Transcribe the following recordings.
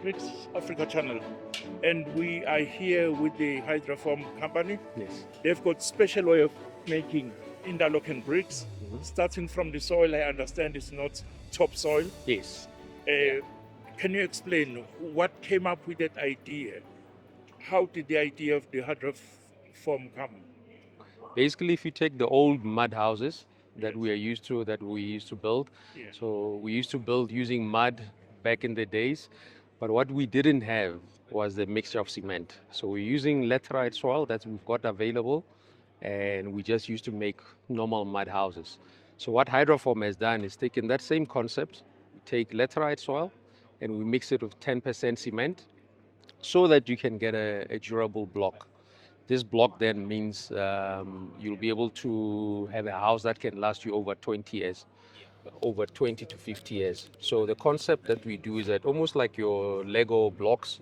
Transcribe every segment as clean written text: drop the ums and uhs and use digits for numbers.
BRICS Africa Channel, and we are here with the Hydraform company. Yes. They've got special way of making interlocking bricks, starting from the soil. I understand it's not topsoil. Yes. Can you explain what came up with that idea? How did the idea of the Hydraform come? Basically, if you take the old mud houses that we used to build, Yeah. so we used to build using mud back in the days, but what we didn't have was the mixture of cement. So we're using laterite soil that we've got available, and we just used to make normal mud houses. So what Hydraform has done is taken that same concept, we take laterite soil, and we mix it with 10% cement, so that you can get a durable block. This block then means you'll be able to have a house that can last you over 20 years, over 20 to 50 years. So the concept that we do is that almost like your Lego blocks,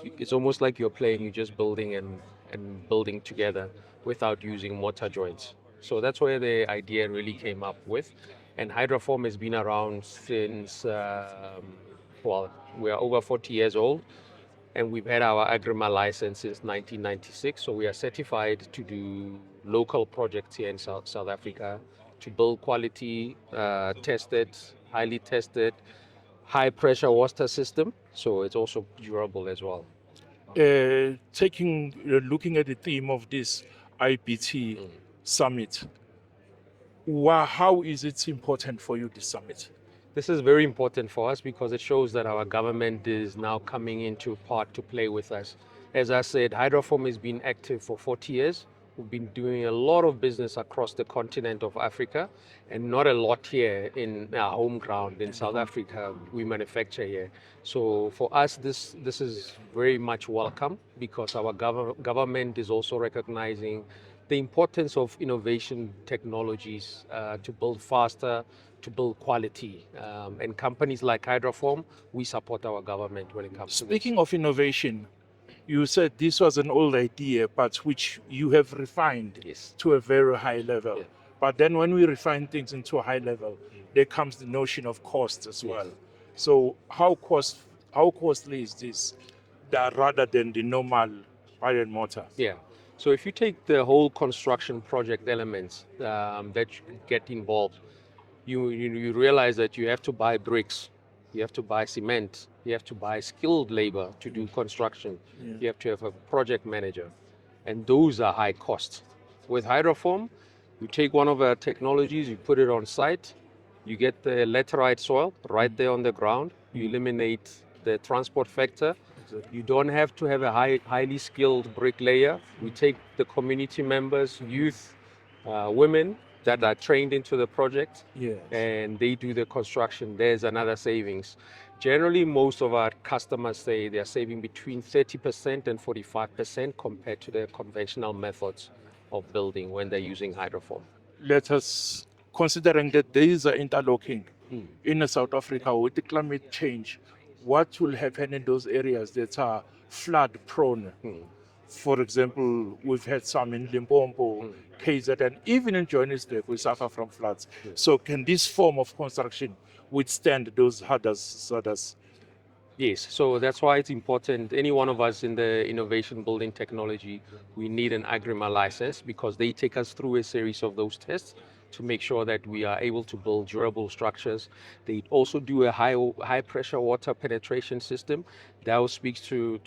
it's almost like you're just building and building together without using mortar joints. So that's where the idea really came up with. And Hydraform has been around since, we are over 40 years old. And we've had our Agrima license since 1996, so we are certified to do local projects here in South Africa, to build quality, highly tested, high pressure water system, so it's also durable as well. Looking at the theme of this IBT Summit, how is it important for you, this summit? This is very important for us because it shows that our government is now coming into part to play with us. As I said, Hydraform has been active for 40 years. We've been doing a lot of business across the continent of Africa and not a lot here in our home ground in South Africa. We manufacture here. So for us, this is very much welcome because our government is also recognizing the importance of innovation technologies to build faster, to build quality. And companies like Hydraform, we support our government when it comes to this. Speaking of innovation, you said this was an old idea, but which you have refined to a very high level. Yeah. But then when we refine things into a high level, there comes the notion of cost as well. So how costly is this rather than the normal iron and mortar? Yeah. So if you take the whole construction project elements that you get involved, you realize that you have to buy bricks, you have to buy cement, you have to buy skilled labor to do construction, you have to have a project manager, and those are high costs. With Hydraform, you take one of our technologies, you put it on site, you get the laterite soil right there on the ground, you eliminate the transport factor. You don't have to have a highly skilled bricklayer. We take the community members, youth, women that are trained into the project, and they do the construction. There's another savings. Generally, most of our customers say they're saving between 30% and 45% compared to the conventional methods of building when they're using Hydraform. Let us, considering that these are interlocking in South Africa with the climate change, what will happen in those areas that are flood prone? For example, we've had some in Limpopo, KZN, and even in Johannesburg, we suffer from floods. So can this form of construction withstand those hazards? Yes, so that's why it's important. Any one of us in the innovation building technology, we need an Agrima license because they take us through a series of those tests to make sure that we are able to build durable structures. They also do a high pressure water penetration system that speaks to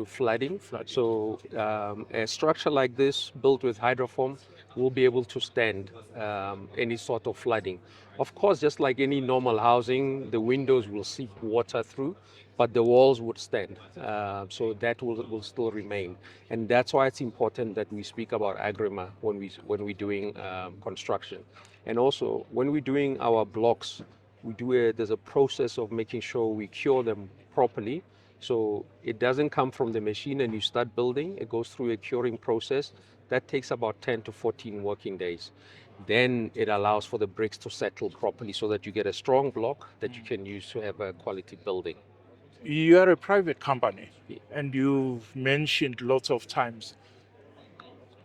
flooding. So a structure like this built with Hydraform will be able to stand any sort of flooding. Of course, just like any normal housing, the windows will seep water through, but the walls would stand. So that will still remain. And that's why it's important that we speak about Agrima when we're doing construction. And also, when we're doing our blocks, there's a process of making sure we cure them properly. So it doesn't come from the machine and you start building. It goes through a curing process. That takes about 10 to 14 working days. Then it allows for the bricks to settle properly so that you get a strong block that you can use to have a quality building. You are a private company, and you've mentioned lots of times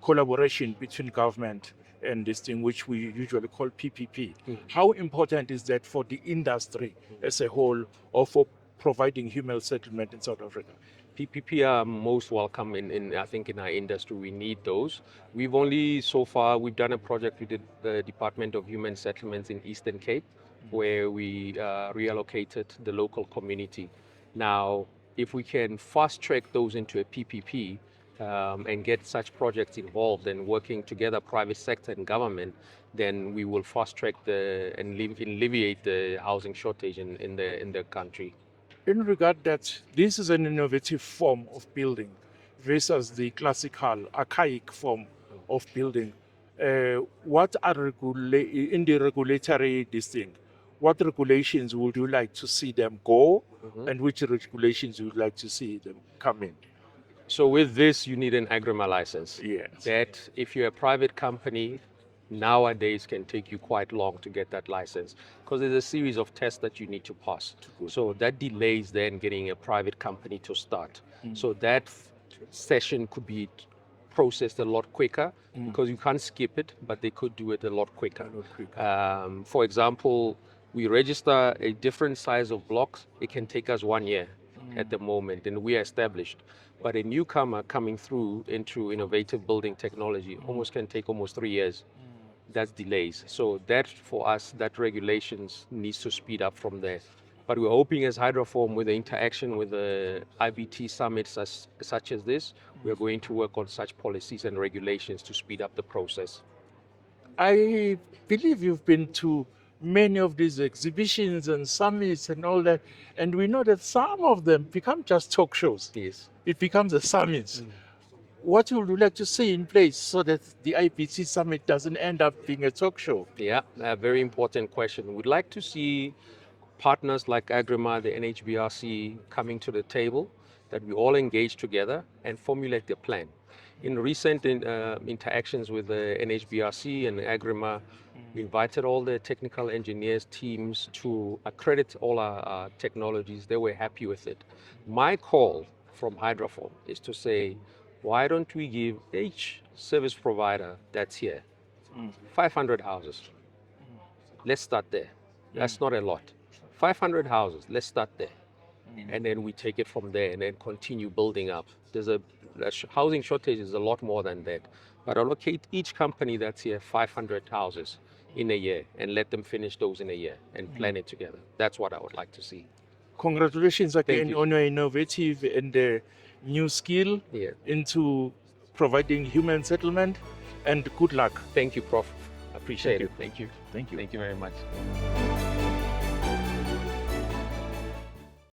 collaboration between government and this thing, which we usually call PPP. How important is that for the industry as a whole, or for providing human settlement in South Africa? PPP are most welcome in I think in our industry. We need those. We've only so far we've done a project with the Department of Human Settlements in Eastern Cape, where we reallocated the local community. Now, if we can fast track those into a PPP and get such projects involved and working together, private sector and government, then we will fast track and alleviate the housing shortage in the country. In regard that this is an innovative form of building versus the classical, archaic form of building, what are in the regulatory distinct? What regulations would you like to see them go, and which regulations would you like to see them come in? So with this, you need an Agrima license. Yes. That if you're a private company, nowadays can take you quite long to get that license because there's a series of tests that you need to pass. So that delays then getting a private company to start. So that session could be processed a lot quicker because you can't skip it, but they could do it a lot quicker. For example, we register a different size of blocks. It can take us 1 year at the moment, and we are established. But a newcomer coming through into innovative building technology can take almost 3 years. That's delays. So that for us, that regulations needs to speed up from there. But we're hoping as Hydraform with the interaction with the IBT Summit such as this, we're going to work on such policies and regulations to speed up the process. I believe you've been to many of these exhibitions and summits and all that, and we know that some of them become just talk shows. Yes. It becomes a summit. What would you like to see in place so that the IBT Summit doesn't end up being a talk show? Yeah, a very important question. We'd like to see partners like Agrima, the NHBRC coming to the table, that we all engage together and formulate the plan. In recent interactions with the NHBRC and Agrima, we invited all the technical engineers teams to accredit all our technologies. They were happy with it. My call from Hydraform is to say, why don't we give each service provider that's here 500 houses? Let's start there. That's not a lot. 500 houses, let's start there. And then we take it from there and then continue building up. There's a housing shortage is a lot more than that. But allocate each company that's here 500 houses in a year and let them finish those in a year and plan it together. That's what I would like to see. Congratulations again you. on your innovative and new skill into providing human settlement, and good luck. Thank you, Prof. Appreciate Thank it. Thank you. Thank you. Thank you very much.